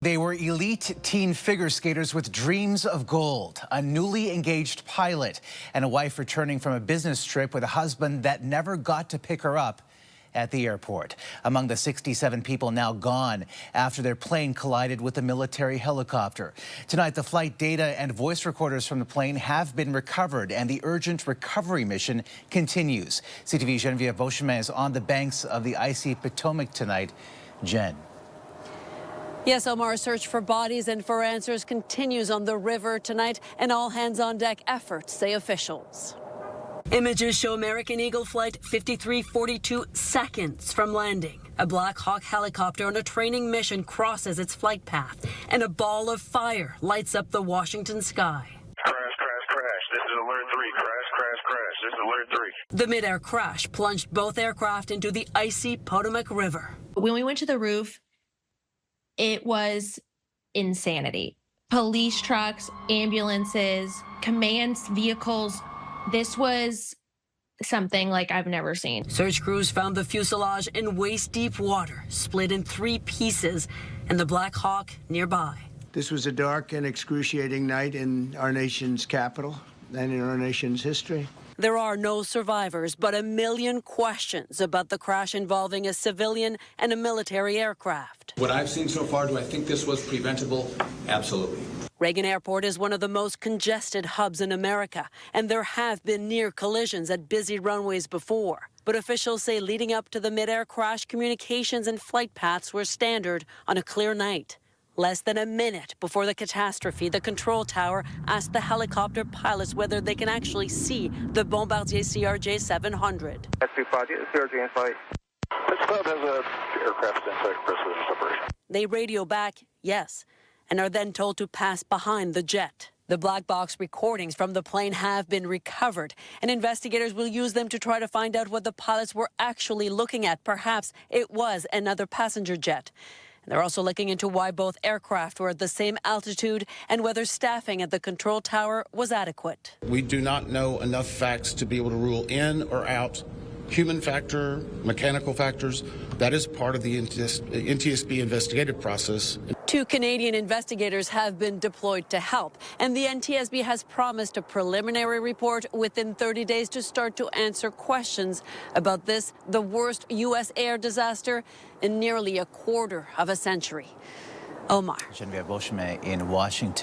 They were elite teen figure skaters with dreams of gold, a newly engaged pilot, and a wife returning from a business trip with a husband that never got to pick her up at the airport. Among the 67 people now gone after their plane collided with a military helicopter. Tonight, the flight data and voice recorders from the plane have been recovered, and the urgent recovery mission continues. CTV's Genevieve Beachemin is on the banks of the icy Potomac tonight. Jen. Yes, Omar, search for bodies and for answers continues on the river tonight. An all-hands-on-deck effort, say officials. Images show American Eagle Flight 5342 seconds from landing. A Black Hawk helicopter on a training mission crosses its flight path, and a ball of fire lights up the Washington sky. Crash, crash, crash. This is alert 3. Crash, crash, crash. This is alert 3. The midair crash plunged both aircraft into the icy Potomac River. When we went to the roof, it was insanity. Police trucks, ambulances, command vehicles. This was something like I've never seen. Search crews found the fuselage in waist-deep water, split in 3 pieces, and the Black Hawk nearby. This was a dark and excruciating night in our nation's capital and in our nation's history. There are no survivors, but a million questions about the crash involving a civilian and a military aircraft. What I've seen so far, do I think this was preventable? Absolutely. Reagan Airport is one of the most congested hubs in America, and there have been near collisions at busy runways before. But officials say leading up to the midair crash, communications and flight paths were standard on a clear night. Less than a minute before the catastrophe, the control tower asked the helicopter pilots whether they can actually see the Bombardier CRJ-700. CRJ in flight. This club has an aircraft in flight precision separation. They radio back, yes, and are then told to pass behind the jet. The black box recordings from the plane have been recovered, and investigators will use them to try to find out what the pilots were actually looking at. Perhaps it was another passenger jet. They're also looking into why both aircraft were at the same altitude and whether staffing at the control tower was adequate. We do not know enough facts to be able to rule in or out human factor, mechanical factors. That is part of the NTSB investigative process. 2 Canadian investigators have been deployed to help, and the NTSB has promised a preliminary report within 30 days to start to answer questions about this, the worst U.S. air disaster in nearly a quarter of a century. Omar. Genevieve Beachemin in Washington.